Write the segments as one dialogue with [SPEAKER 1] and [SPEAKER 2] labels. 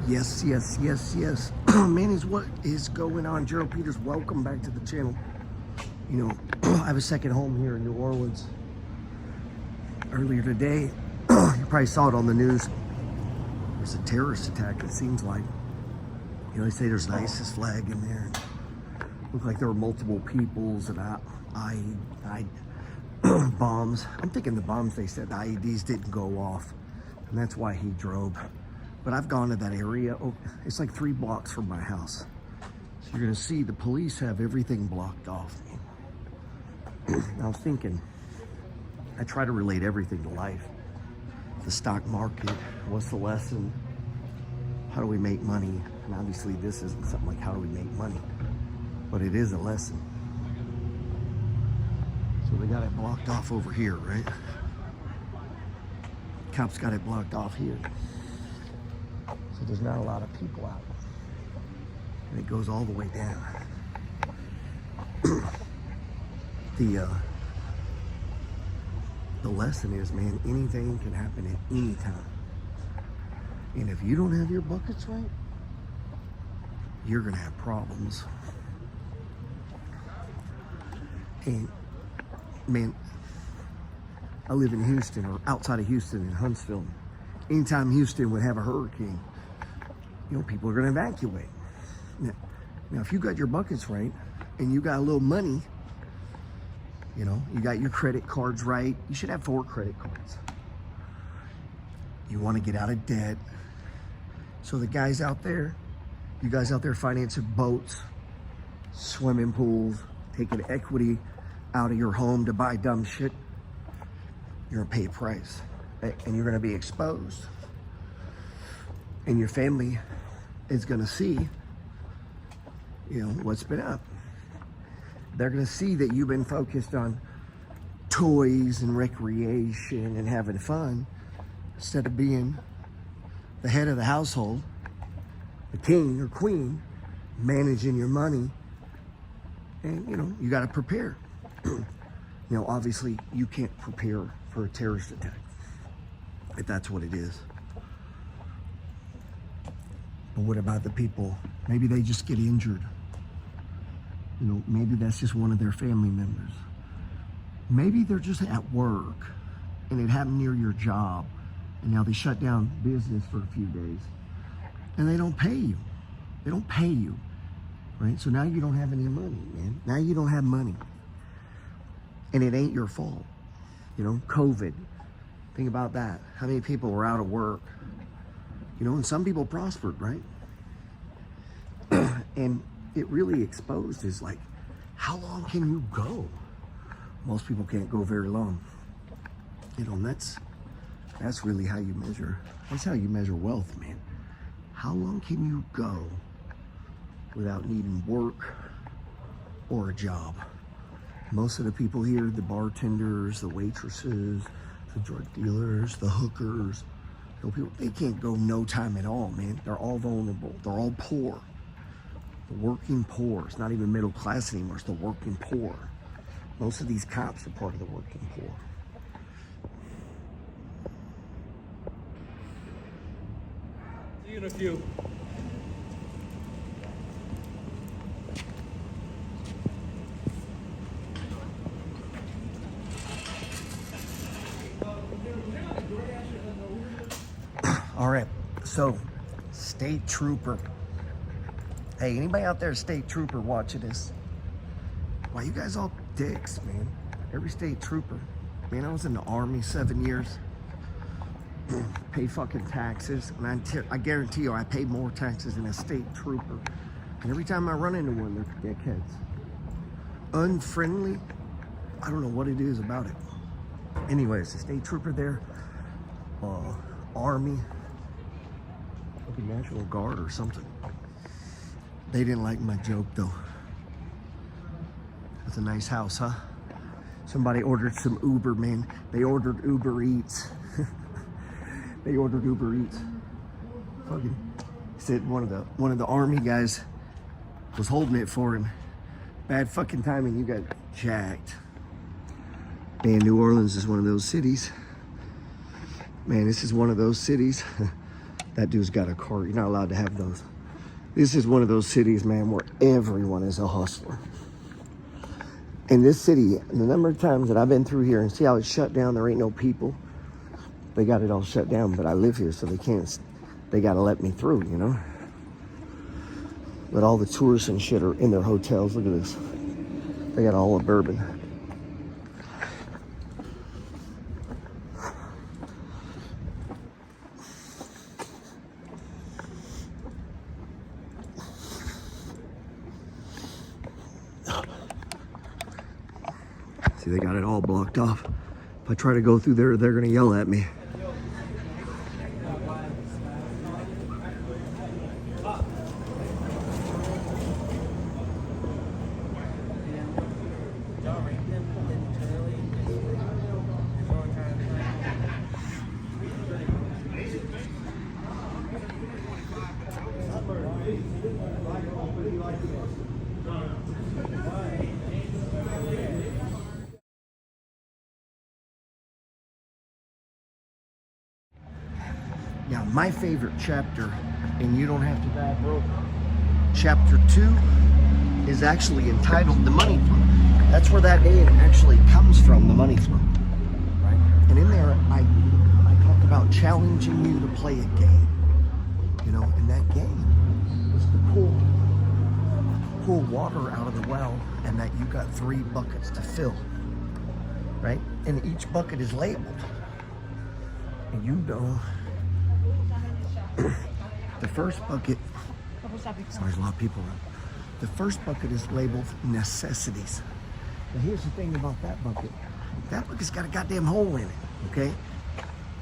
[SPEAKER 1] Yes, yes, yes, yes. Man, is what is going on? Gerald Peters, welcome back to the channel. You know, I have a second home here in New Orleans. Earlier today, you probably saw it on the news. There's a terrorist attack, it seems like. You know, they say there's an ISIS flag in there. Looked like there were multiple peoples and bombs. I'm thinking the bombs, they said the IEDs didn't go off. And that's why he drove. But I've gone to that area. Oh, it's like 3 blocks from my house. So you're gonna see the police have everything blocked off. I was thinking, I try to relate everything to life. The stock market, what's the lesson? How do we make money? And obviously this isn't something like how do we make money, but it is a lesson. So they got it blocked off over here, right? Cops got it blocked off here. So there's not a lot of people out. And it goes all the way down. The lesson is, man, anything can happen at any time. And if you don't have your buckets right, you're gonna have problems. And man, I live in Houston, or outside of Houston in Huntsville. Anytime Houston would have a hurricane, you know, people are gonna evacuate. Now if you got your buckets right and you got a little money, you know, you got your credit cards right, you should have 4 credit cards. You wanna get out of debt. So the guys out there, you guys out there financing boats, swimming pools, taking equity out of your home to buy dumb shit, you're gonna pay a price and you're gonna be exposed. And your family is gonna see, you know, what's been up. They're gonna see that you've been focused on toys and recreation and having fun instead of being the head of the household, the king or queen, managing your money. And you know, you gotta prepare. You know, obviously you can't prepare for a terrorist attack, if that's what it is. But what about the people? Maybe they just get injured. You know, maybe that's just one of their family members. Maybe they're just at work and it happened near your job and now they shut down business for a few days and they don't pay you. They don't pay you, right? So now you don't have any money, man. Now you don't have money. And it ain't your fault. You know, COVID, think about that. How many people were out of work? You know, and some people prospered, right? And it really exposed is like, how long can you go? Most people can't go very long. You know, and that's really how you measure. That's how you measure wealth, man. How long can you go without needing work or a job? Most of the people here, the bartenders, the waitresses, the drug dealers, the hookers, you know, people, they can't go no time at all, man. They're all vulnerable. They're all poor. The working poor. It's not even middle class anymore. It's the working poor. Most of these cops are part of the working poor.
[SPEAKER 2] See you in a few.
[SPEAKER 1] All right, so state trooper. Hey, anybody out there, state trooper, watching this? Why you guys all dicks, man? Every state trooper. Man, I was in the Army 7 years. Pay fucking taxes, and I guarantee you, I paid more taxes than a state trooper. And every time I run into one, they're dickheads. Unfriendly. I don't know what it is about it. Anyways, the state trooper there, Army, fucking National Guard or something. They didn't like my joke though. That's a nice house, huh? Somebody ordered some Uber, man. They ordered Uber Eats. They ordered Uber Eats. Fucking said one of the Army guys was holding it for him. Bad fucking timing, you got jacked. Man, New Orleans is one of those cities. Man, this is one of those cities That dude's got a car. You're not allowed to have those. This is one of those cities, man, where everyone is a hustler. In this city, the number of times that I've been through here and see how it's shut down, there ain't no people. They got it all shut down, but I live here, so they can't. They got to let me through, you know? But all the tourists and shit are in their hotels. Look at this. They got all the bourbon. See, they got it all blocked off. If I try to go through there, they're gonna yell at me. Now, my favorite chapter, and you don't have to die broke, chapter 2 is actually entitled The Money Flow. That's where that name actually comes from, the money flow. Right? And in there, I talk about challenging you to play a game. You know, and that game was to pull water out of the well, and that you got 3 buckets to fill. Right? And each bucket is labeled. And you know, the first bucket, sorry, there's a lot of people around. The first bucket is labeled necessities. Now here's the thing about that bucket. That bucket's got a goddamn hole in it, okay?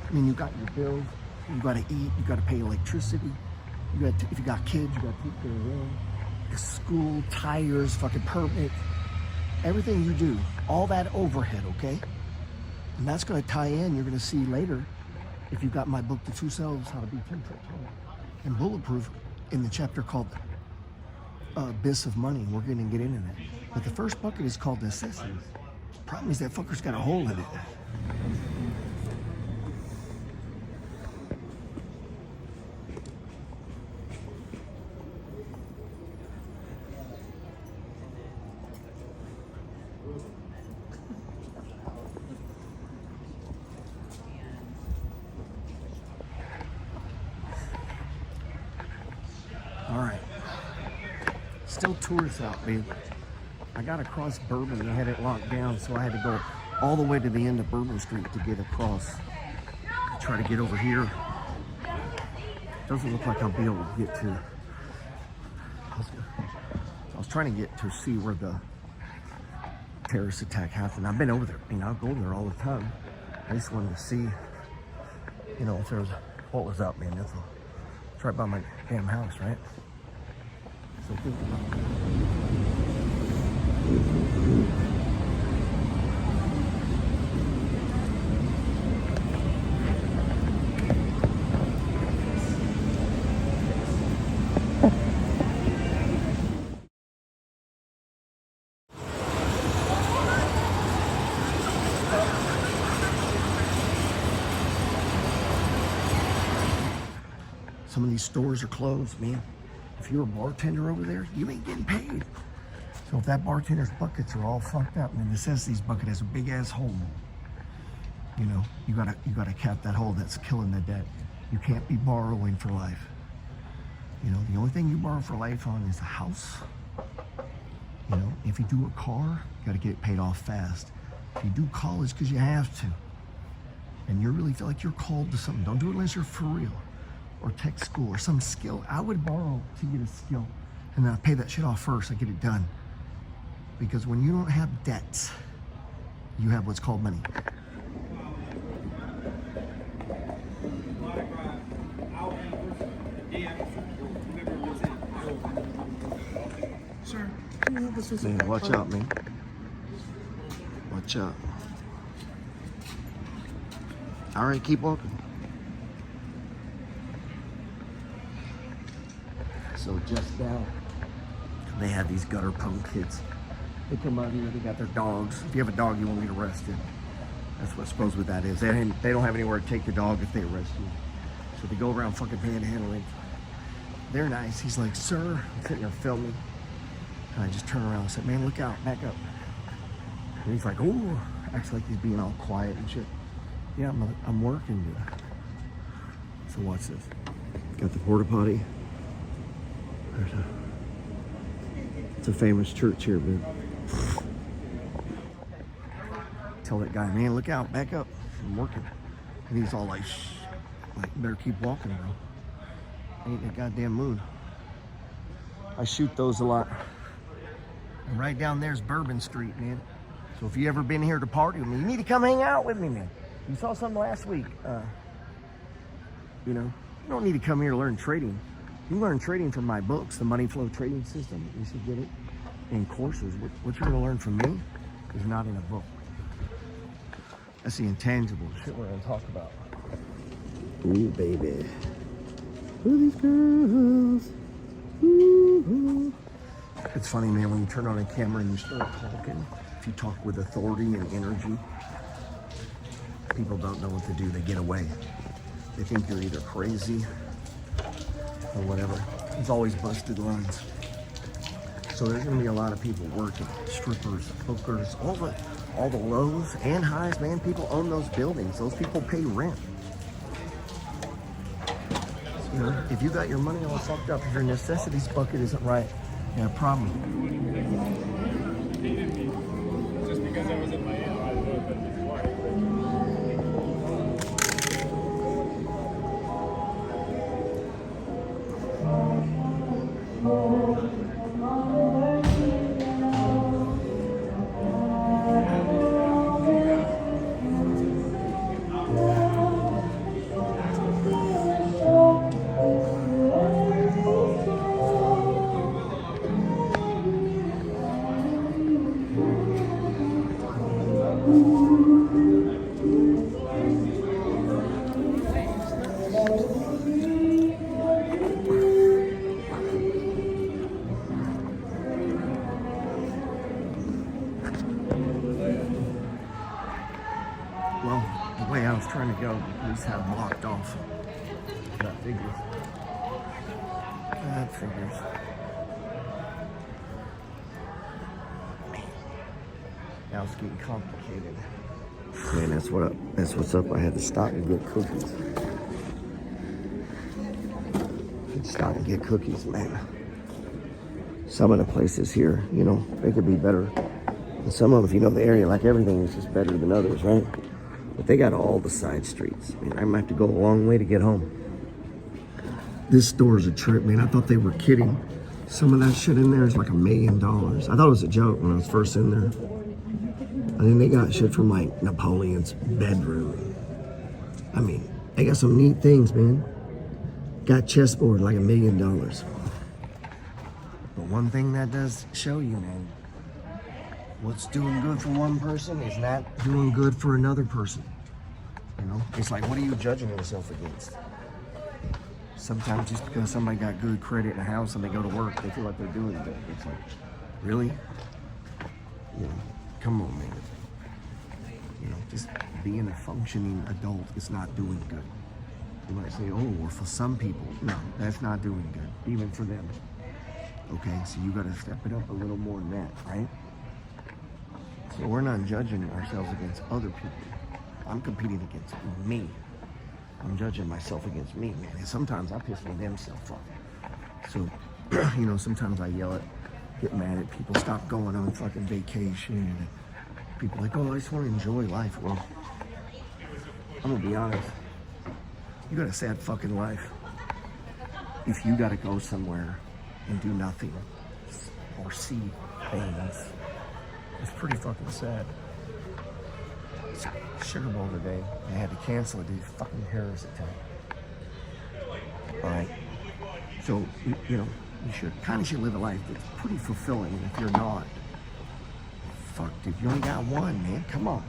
[SPEAKER 1] I mean, you got your bills, you gotta eat, you gotta pay electricity, if you got kids, you gotta take care of them, your school, tires, fucking permit, everything you do, all that overhead, okay? And that's gonna tie in, you're gonna see later, if you got my book, The Two Selves, How to Be 10 Trips and Bulletproof, in the chapter called Abyss of Money. We're gonna get into that. But the first bucket is called necessities. Problem is that fucker's got a hole in it. All right. Still tourists out, man. I got across Bourbon and I had it locked down, so I had to go all the way to the end of Bourbon Street to get across. Try to get over here. Doesn't look like I'll be able to get to. I was trying to get to see where the terrorist attack happened. I've been over there. I mean, I'll go there all the time. I just wanted to see, you know, if there was what was up, man. That's all. It's right by my damn house, right? So think about it. Some of these stores are closed, man. If you're a bartender over there, you ain't getting paid. So if that bartender's buckets are all fucked up, and the necessities bucket has a big ass hole, you know, you gotta cap that hole. That's killing the debt. You can't be borrowing for life. You know, the only thing you borrow for life on is a house. You know, if you do a car, you gotta get it paid off fast. If you do college, because you have to, and you really feel like you're called to something, don't do it unless you're for real. Or tech school or some skill. I would borrow to get a skill and then I pay that shit off first. I get it done. Because when you don't have debts, you have what's called money.
[SPEAKER 3] Sir,
[SPEAKER 1] Man, watch out, man. Watch out. All right, keep walking. So just now, they have these gutter punk kids. They come out here, they got their dogs. If you have a dog, you won't get arrested. That's what supposedly that is. They don't have anywhere to take the dog if they arrest you. So they go around fucking panhandling. They're nice. He's like, sir, I'm sitting there filming. And I just turn around and said, man, look out, back up. And he's like, oh, acts like he's being all quiet and shit. Yeah, I'm working, dude. So watch this. Got the porta potty. It's a famous church here, man. Tell that guy, man, look out, back up. I'm working. And he's all like, shh. Like, better keep walking, bro. Ain't in a goddamn mood. I shoot those a lot. And right down there's Bourbon Street, man. So if you ever been here to party with me, you need to come hang out with me, man. You saw something last week. You know, you don't need to come here to learn trading. You learn trading from my books, the Money Flow Trading System. You should get it in courses. What you're going to learn from me is not in a book. That's the intangible shit we're going to talk about. Ooh, baby. Who are these girls? Ooh. It's funny, man, when you turn on a camera and you start talking, if you talk with authority and energy, people don't know what to do. They get away. They think you're either crazy or whatever. It's always busted lines. So there's going to be a lot of people working, strippers, hookers, all the lows and highs, man. People own those buildings. Those people pay rent. You know, if you got your money all fucked up, if your necessities bucket isn't right, you have a problem.
[SPEAKER 2] Just because I was in Miami, I would have been before.
[SPEAKER 1] Well, the way I was trying to go, the police had them blocked off. That figures. That figures. Now it's getting complicated. Man, that's what's up. I had to stop and get cookies. Stop and get cookies, man. Some of the places here, you know, they could be better. And some of them, if you know the area, like everything is just better than others, right? But they got all the side streets. Man, I might have to go a long way to get home. This store is a trip, man. I thought they were kidding. Some of that shit in there is like $1 million. I thought it was a joke when I was first in there. And then they got shit from like Napoleon's bedroom. I mean, they got some neat things, man. Got chessboard like $1 million. But one thing that does show you, man, what's doing good for one person is not doing good for another person. You know, it's like, what are you judging yourself against? Sometimes just because somebody got good credit in a house and they go to work, they feel like they're doing good. It's like, really? You know, come on, man. You know, just being a functioning adult is not doing good. You might say, oh, well, for some people, no, that's not doing good, even for them. Okay, so you got to step it up a little more than that, right? So we're not judging ourselves against other people. I'm competing against me. I'm judging myself against me, man. And sometimes I piss my damn self off. So, you know, sometimes I yell at, get mad at people, stop going on fucking vacation. And people like, oh, I just want to enjoy life. Well, I'm gonna be honest. You got a sad fucking life if you gotta go somewhere and do nothing or see things. It's pretty fucking sad. It's Sugar Bowl today. They had to cancel it due to fucking terrorist attack. Alright. So, you know, you should live a life that's pretty fulfilling. And if you're not, fuck, dude, you only got one, man. Come on.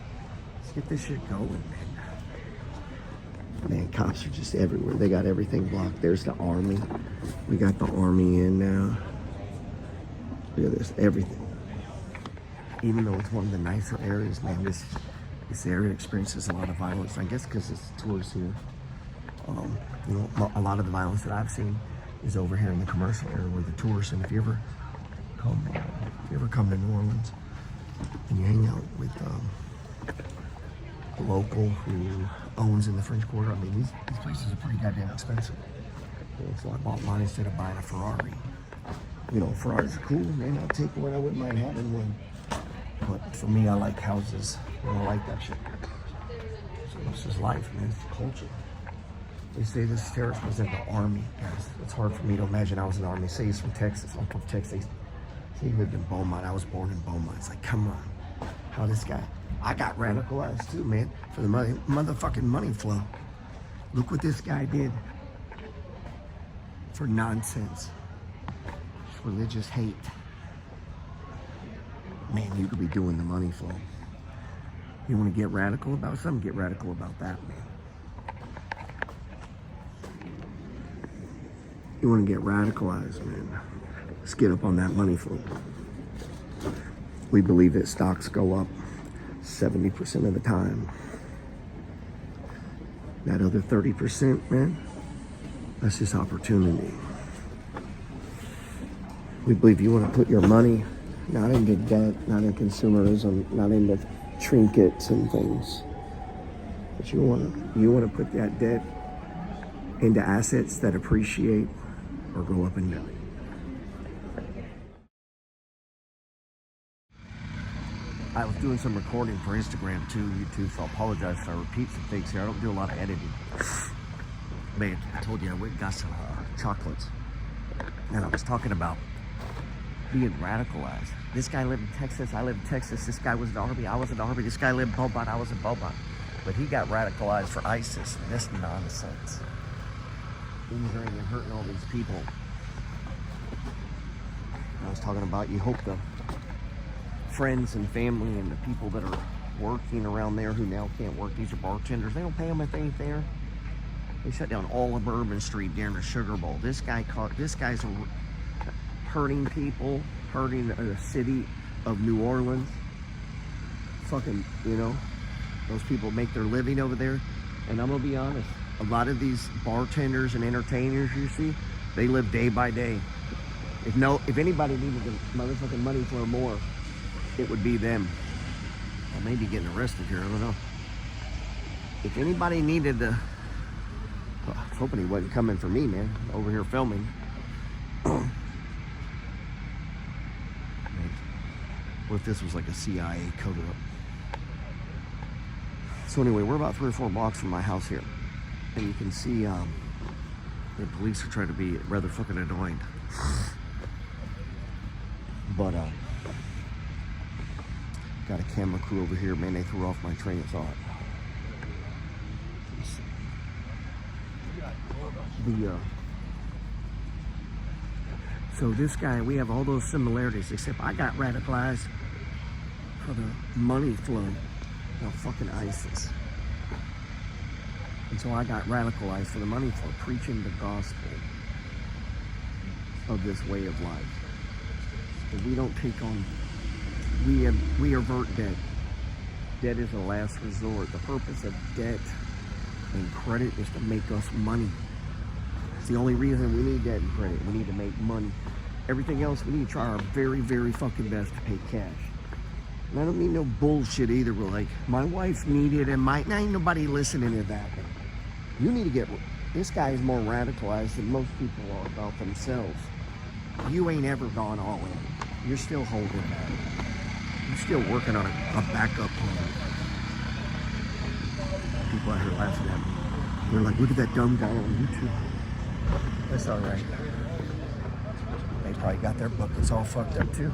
[SPEAKER 1] Let's get this shit going, man. Man, cops are just everywhere. They got everything blocked. There's the army. We got the army in now. Look at this, everything. Even though it's one of the nicer areas, man, this area experiences a lot of violence. I guess because it's tourists here. You know, a lot of the violence that I've seen is over here in the commercial area where the tourists. And if you ever come to New Orleans and you hang out with a local who owns in the French Quarter, I mean, these places are pretty goddamn expensive. You know, so I bought mine instead of buying a Ferrari. You know, Ferraris are cool, man. I'll take one. I wouldn't mind having one. But for me, I like houses. I don't like that shit. So this is life, man. It's culture. They say this terrorist was in the army, guys. It's hard for me to imagine I was in the army. Say he's from Texas. I'm from Texas. Say he lived in Beaumont. I was born in Beaumont. It's like, come on. How this guy? I got radicalized too, man, for the motherfucking money flow. Look what this guy did for nonsense. Just religious hate. Man, you could be doing the money flow. You want to get radical about something? Get radical about that, man. You want to get radicalized, man. Let's get up on that money flow. We believe that stocks go up 70% of the time. That other 30%, man, that's just opportunity. We believe you want to put your money not into debt, not in consumerism, not into trinkets and things, but you want to put that debt into assets that appreciate or go up in value. I was doing some recording for Instagram too, YouTube, so I apologize if I repeat some things here. I don't do a lot of editing. Man, I told you I went and got some chocolates. And I was talking about being radicalized. This guy lived in Texas, I lived in Texas. This guy was in the Army, I was in the Army. This guy lived in Beaumont, I was in Beaumont. But he got radicalized for ISIS. This nonsense. Injuring and hurting all these people. I was talking about, you hope the friends and family and the people that are working around there who now can't work, these are bartenders, they don't pay them if they ain't there. They shut down all of Bourbon Street during the Sugar Bowl. This guy's hurting people, hurting the city of New Orleans. Fucking, you know, those people make their living over there. And I'm gonna be honest, a lot of these bartenders and entertainers you see, they live day by day. If anybody needed the motherfucking money flow more, it would be them. I may be getting arrested here, I don't know. If anybody needed the, I was hoping he wasn't coming for me, man, over here filming. What if this was like a CIA cover-up? So anyway, we're about 3 or 4 blocks from my house here. And you can see the police are trying to be rather fucking annoying. But got a camera crew over here, man. They threw off my train of thought. So this guy, we have all those similarities, except I got radicalized for the money flow of fucking ISIS. And so I got radicalized for the money flow, preaching the gospel of this way of life. But we don't take on, we avert debt. Debt is a last resort. The purpose of debt and credit is to make us money. It's the only reason we need debt and credit. We need to make money. Everything else, we need to try our very, very fucking best to pay cash. And I don't mean no bullshit either. We're like, my wife needed and now ain't nobody listening to that. You need to get, this guy is more radicalized than most people are about themselves. You ain't ever gone all in. You're still holding back. You're still working on a backup plan. People out here laughing at me. They're like, look at that dumb guy on YouTube. That's all right. They probably got their buckets all fucked up too.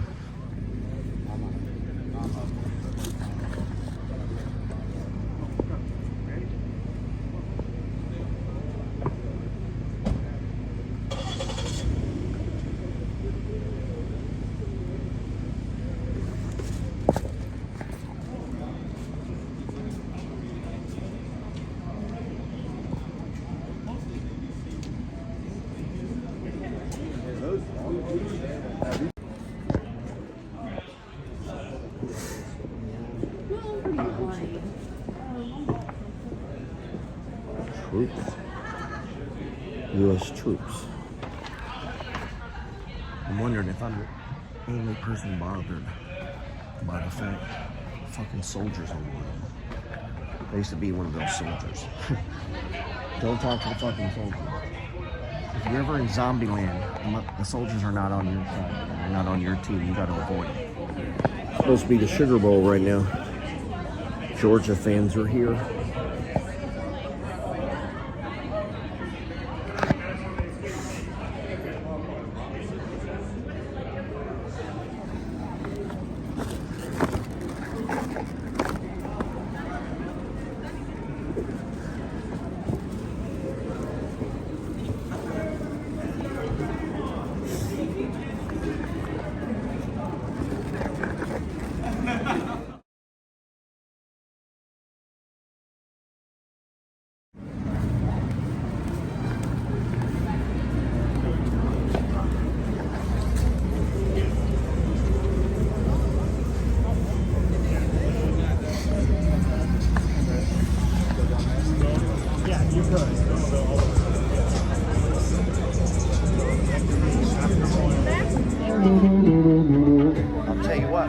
[SPEAKER 1] Truth. U.S. troops. I'm wondering if I'm the only person bothered by the fact fucking soldiers on the road. I used to be one of those soldiers. Don't talk to the fucking soldiers. If you're ever in Zombieland, the soldiers are not on your side. They're not on your team. You gotta avoid them. It's supposed to be the Sugar Bowl right now. Georgia fans are here. I'll tell you what,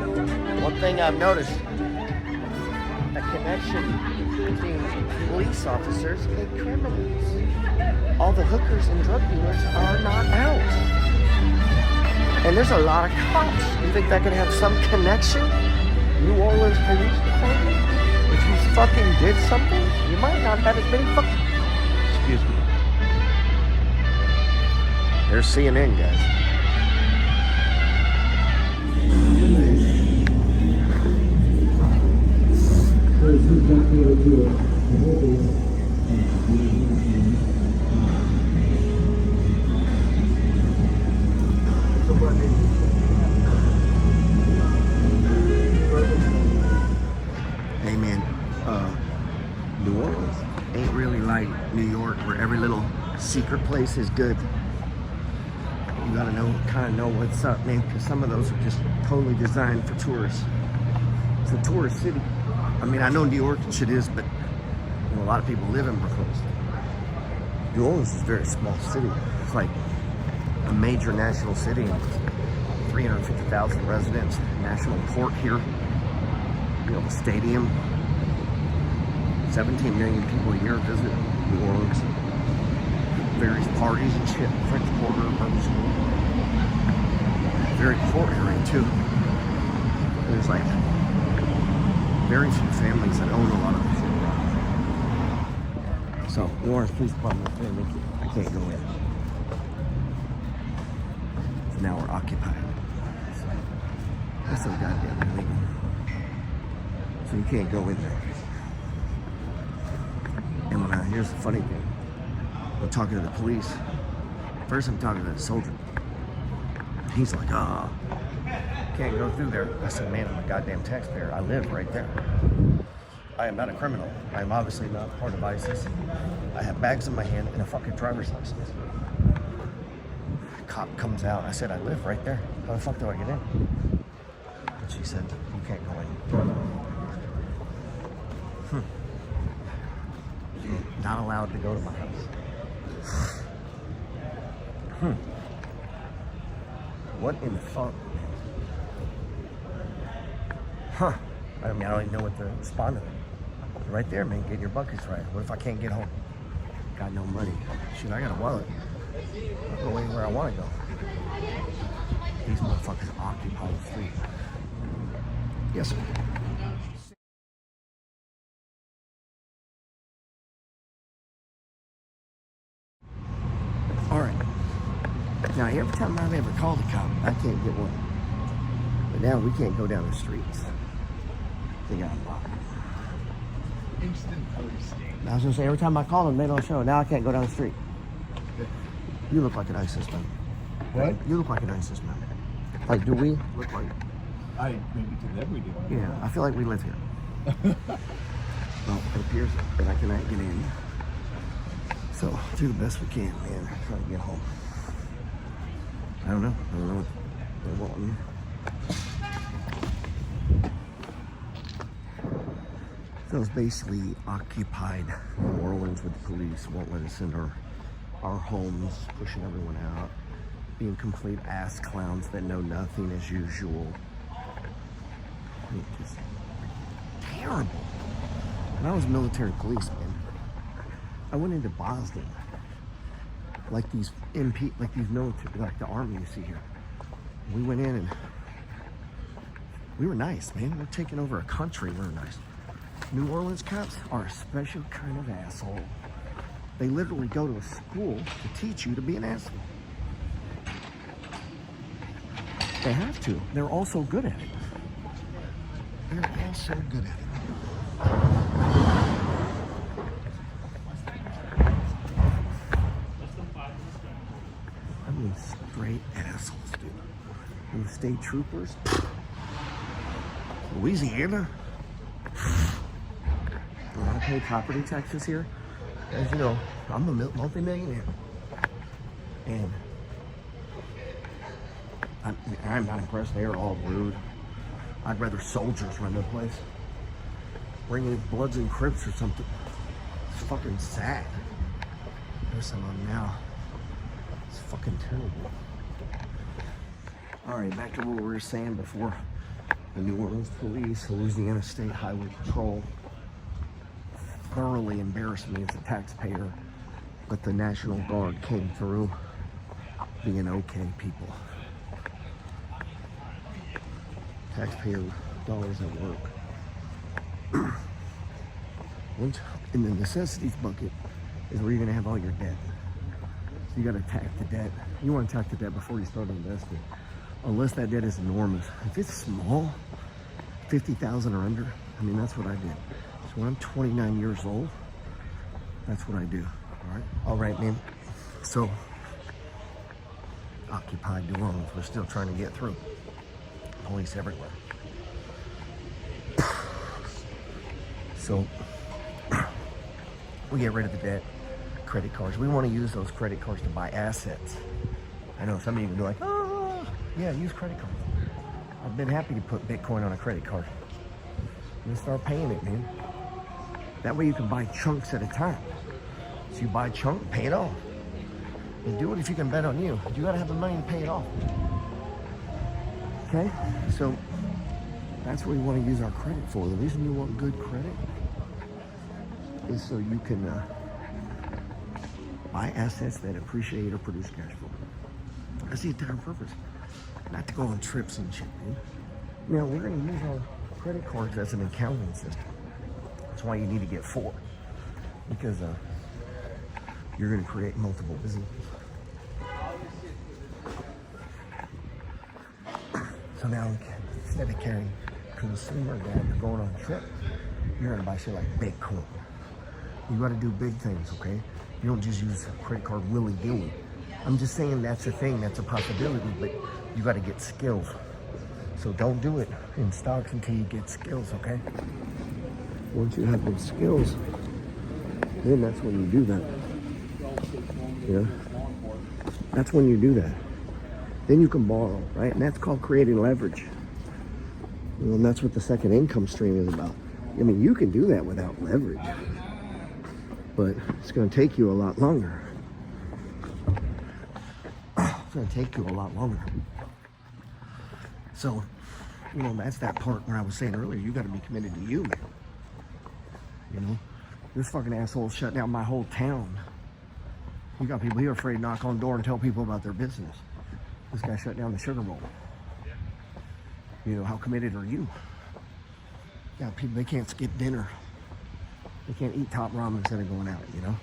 [SPEAKER 1] one thing I've noticed, a connection between police officers and criminals. All the hookers and drug dealers are not out. And there's a lot of cops. You think that could have some connection? New Orleans Police Department? If you fucking did something, you might not have as many fucking... Excuse me. There's CNN, guys. Hey man, New Orleans ain't really like New York where every little secret place is good. You gotta kind of know what's up, man, because some of those are just totally designed for tourists. It's a tourist city. I mean, I know New York and shit is, but you know, a lot of people live in Brooklyn. New Orleans is a very small city. It's like a major national city, 350,000 residents, national port here, you know, the stadium. 17 million people a year visit New Orleans. Various parties and shit, French Quarter, Bourbon School. Very poor area too. There's like very few families that own a lot of the shit around. So, New Orleans Police Department, I can't go in. So now we're occupied. That's so goddamn illegal. So you can't go in there. And here's the funny thing. I'm talking to the police. First I'm talking to the soldier. He's like, can't go through there. I said, man, I'm a goddamn taxpayer. I live right there. I am not a criminal. I am obviously not part of ISIS. I have bags in my hand and a fucking driver's license. Cop comes out. I said, I live right there. How the fuck do I get in? And she said, you can't go in. Not allowed to go to my house. What in the fuck? Huh. I mean, I don't even know what to respond to that. Right there, man, get your buckets right. What if I can't get home? Got no money. Shit, I got a wallet. I'll go anywhere I want to go. These motherfuckers occupy the street. Yes, sir. All right. Now, every time I've ever called a cop, I can't get one. But now we can't go down the streets. They got blocked.
[SPEAKER 3] Instant posting.
[SPEAKER 1] I was gonna say, every time I call them, they don't show. Now I can't go down the street. You look like an ISIS man.
[SPEAKER 3] What?
[SPEAKER 1] You look like an ISIS man. Like, do we look like?
[SPEAKER 3] I maybe to them we do.
[SPEAKER 1] Yeah, I feel like we live here. Well, it appears that I cannot get in. So, do the best we can, man. Try to get home. I don't know what they want me. So it's basically occupied New Orleans with the police. Won't let us in our our homes, pushing everyone out, being complete ass clowns that know nothing as usual. I mean, just terrible. And I was military policeman. I went into Boston, like these like these military, like the army you see here. We went in and we were nice, man. We're taking over a country. We're nice. New Orleans cops are a special kind of asshole. They literally go to a school to teach you to be an asshole. They have to. They're all so good at it. They're all so good at it. I mean, straight assholes, dude. And the state troopers, Louisiana. When I pay property taxes here, as you know, I'm a multi-millionaire. And I'm not impressed. They are all rude. I'd rather soldiers run the place. Bring in Bloods and Crips or something. It's fucking sad. There's some of them now. It's fucking terrible. Alright, back to what we were saying before. The New Orleans Police, Louisiana State Highway Patrol thoroughly embarrassed me as a taxpayer, but the National Guard came through being okay people. Taxpayer dollars at work. In the necessities bucket is where you're gonna have all your debt. So you gotta attack the debt. You wanna attack the debt before you start investing. Unless that debt is enormous. If it's small, 50,000 or under, I mean, that's what I did. So when I'm 29 years old, that's what I do, all right, man. So, occupied New Orleans, we're still trying to get through. Police everywhere. So, we get rid of the debt, credit cards. We want to use those credit cards to buy assets. I know some of you would be like, oh, yeah, use credit cards. I've been happy to put Bitcoin on a credit card. And start paying it, man. That way you can buy chunks at a time. So you buy a chunk, pay it off. And do it if you can bet on you. You gotta have the money to pay it off. Okay? So that's what we want to use our credit for. The reason you want good credit is so you can buy assets that appreciate or produce cash flow. That's the entire purpose. Not to go on trips and shit, man. Now, we're going to use our credit cards as an accounting system. That's why you need to get 4. Because you're going to create multiple businesses. So now, instead of carrying consumer debt or going on a trip, you're going to buy shit like Bitcoin. You got to do big things, okay? You don't just use a credit card willy-nilly. I'm just saying that's a thing, that's a possibility, but you got to get skills. So don't do it in stocks until you get skills, okay? Once you have those skills, then that's when you do that. You know? That's when you do that. Then you can borrow, right? And that's called creating leverage. You know, and that's what the second income stream is about. I mean, you can do that without leverage, but it's going to take you a lot longer. It's going to take you a lot longer. So, you know, that's that part where I was saying earlier, you got to be committed to you, man. You know, this fucking asshole shut down my whole town. You got people here afraid to knock on the door and tell people about their business. This guy shut down the Sugar Bowl. You know, how committed are you? Yeah, people, they can't skip dinner. They can't eat top ramen instead of going out, you know?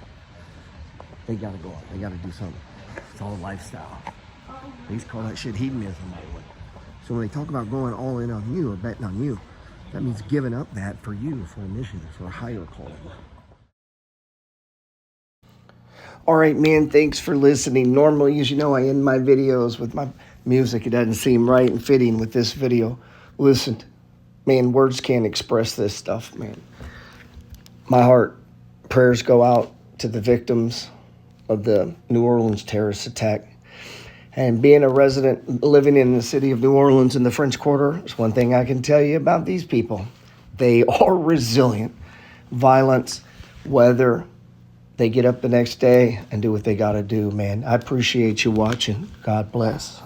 [SPEAKER 1] They got to go out. They got to do something. It's all a lifestyle. They used to call that shit hedonism, by the way. So when they talk about going all in on you or betting on you, that means giving up that for you, for a mission, for a higher calling. All right, man, thanks for listening. Normally, as you know, I end my videos with my music. It doesn't seem right and fitting with this video. Listen, man, words can't express this stuff, man. My heart, prayers go out to the victims of the New Orleans terrorist attack. And being a resident living in the city of New Orleans in the French Quarter, there's one thing I can tell you about these people. They are resilient. Violence, whether they get up the next day and do what they got to do, man. I appreciate you watching. God bless.